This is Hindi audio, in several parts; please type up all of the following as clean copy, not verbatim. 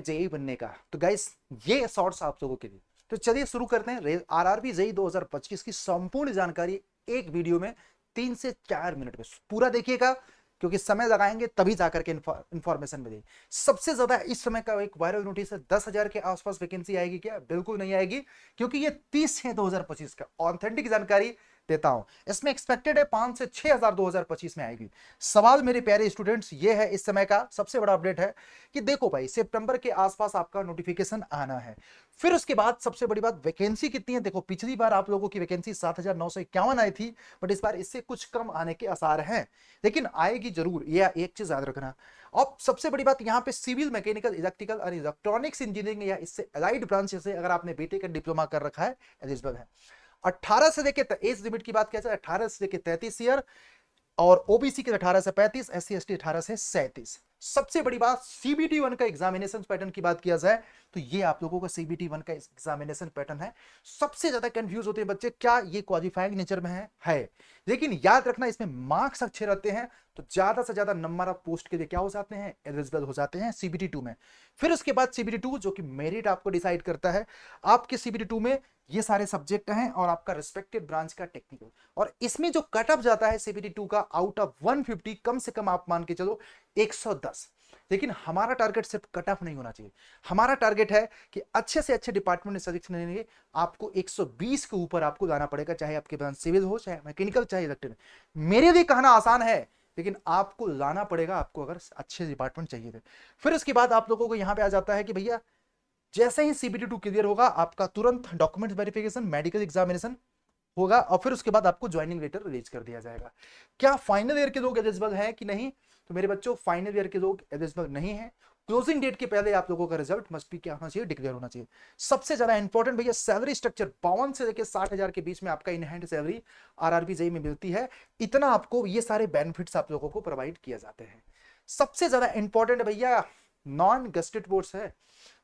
जेई बनने का। तो गाइस ये शॉर्ट्स आप लोगों के लिए। तो चलिए शुरू करते हैं आरआरबी जेई 2025 की संपूर्ण जानकारी एक वीडियो में 3 से 4 मिनट में पूरा देखिएगा, क्योंकि समय लगाएंगे तभी जाकर के इंफॉर्मेशन मिलेगी। सबसे ज्यादा इस समय का एक वायरल नोटिस है, 10,000 के आसपास वैकेंसी आएगी क्या? बिल्कुल नहीं आएगी, क्योंकि ये 30/6/2025 का ऑथेंटिक जानकारी देता हूं। इसमें एक्सपेक्टेड है 5 से 6,000 2025 में आएगी। सवाल मेरे प्यारे स्टूडेंट्स ये है, इस समय का सबसे बड़ा अपडेट है कि देखो भाई, सितंबर के आसपास आपका नोटिफिकेशन आना है। फिर उसके बाद सबसे बड़ी बात, वैकेंसी कितनी है? देखो पिछली बार आप लोगों की वैकेंसी 7,951 आई थी, बट इस बार इससे कुछ कम आने के आसार हैं, लेकिन आएगी जरूर, यह एक चीज याद रखना। अब सबसे बड़ी बात यहाँ पे सिविल, मैकेनिकल, इलेक्ट्रिकल और इलेक्ट्रॉनिक्स इंजीनियरिंग या इससे अलाइड ब्रांच से अगर आपने बीटेक का डिप्लोमा कर रखा है, एलिजिबल है। 18 से लेकर एज लिमिट की बात किया जाए 18 से लेकर 33 ईयर, और ओबीसी के 18 से 35, एससी एसटी 18 से 37। सबसे बड़ी बात, सीबीटी 1 का एग्जामिनेशन पैटर्न की बात किया जाए तो ये आप लोगों का सीबीटी 1 का एग्जामिनेशन पैटर्न है। सबसे ज्यादा कंफ्यूज होते हैं बच्चे, क्या ये क्वालिफाइंग नेचर में है, लेकिन याद रखना इसमें मार्क्स अच्छे रहते हैं तो ज्यादा से ज्यादा नंबर ऑफ पोस्ट के लिए क्या हो जाते हैं, एलिजिबल हो जाते हैं सीबीटी 2 में। फिर उसके बाद सीबीटी 2 जो कि मेरिट आपको डिसाइड करता है। आपके सीबीटी 2 में ये सारे सब्जेक्ट हैं और आपका रिस्पेक्टिव ब्रांच का टेक्निकल, और इसमें जो कट ऑफ जाता है सीबीटी 2 का आउट ऑफ 150, कम से कम आप मान के चलो 110। लेकिन हमारा टारगेट सिर्फ कट ऑफ नहीं होना चाहिए, हमारा टारगेट है कि अच्छे से अच्छे डिपार्टमेंट में सिलेक्शन लेंगे, आपको 120 के ऊपर आपको लाना पड़ेगा, चाहे आपके पास सिविल हो, चाहे मैकेनिकल, चाहे इलेक्ट्रिकल। मेरे लिए कहना आसान है, लेकिन आपको लाना पड़ेगा, आपको अगर अच्छे डिपार्टमेंट चाहिए थे। फिर उसके बाद आप लोगों को यहां पे आ जाता है कि भैया जैसे ही सीबीटी 2 क्लियर होगा, आपका तुरंत डॉक्यूमेंट वेरिफिकेशन, मेडिकल एग्जामिनेशन होगा, और फिर उसके बाद आपको ज्वाइनिंग लेटर रिलीज कर दिया जाएगा। क्या फाइनल ईयर के लोग एलिजिबल हैं कि नहीं? तो मेरे बच्चों, फाइनल ईयर के लोग एलिजिबल नहीं है। क्लोजिंग डेट के पहले आप लोगों का रिजल्ट मस्ट भी क्या होना चाहिए, डिक्लेयर होना चाहिए। सबसे ज्यादा इंपॉर्टेंट भैया, सैलरी स्ट्रक्चर 52 से लेकर 60,000 के बीच में आपका in hand salary RRB JE में मिलती है। इतना आपको ये सारे बेनिफिट्स आप लोगों को प्रोवाइड किया जाते हैं। सबसे ज्यादा इंपॉर्टेंट भैया नॉन गस्टेड बोर्ड्स है,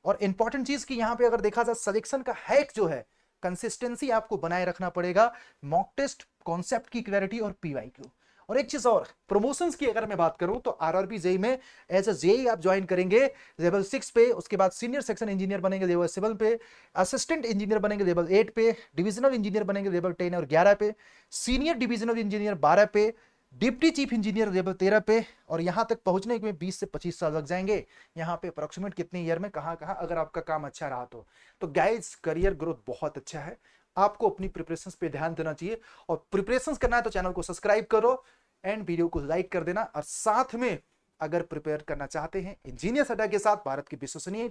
और इंपॉर्टेंट चीज की यहां पे अगर देखा जाए, सिलेक्शन का हैक जो है, कंसिस्टेंसी आपको बनाए रखना पड़ेगा, मॉक टेस्ट, कॉन्सेप्ट की क्लैरिटी और पीवाईक्यू। और एक चीज और, प्रमोशंस की अगर मैं बात करूं तो आरआरबी जेई में एज अ जेई आप ज्वाइन करेंगे लेवल 6 पे, उसके बाद सीनियर सेक्शन इंजीनियर बनेंगे लेवल 7 पे, असिस्टेंट इंजीनियर बनेंगे लेवल 8 पे, डिविजनल इंजीनियर बनेंगे लेवल 10 और 11 पे, सीनियर डिविजनल इंजीनियर 12 पे, डिप्टी चीफ इंजीनियर लेवल 13 पे, और यहां तक पहुंचने में 20 से 25 साल लग जाएंगे। यहां पे अप्रोक्सीमेट कितने ईयर में कहां कहां अगर आपका काम अच्छा रहा तो गाइस करियर ग्रोथ बहुत अच्छा है। आपको अपनी प्रिपरेशंस पे ध्यान देना चाहिए, और प्रिपरेशंस करना है तो चैनल को सब्सक्राइब करो एंड वीडियो को लाइक कर देना, और साथ में अगर प्रिपेयर करना चाहते हैं इंजीनियर सटा के साथ, भारत की विश्वसनीय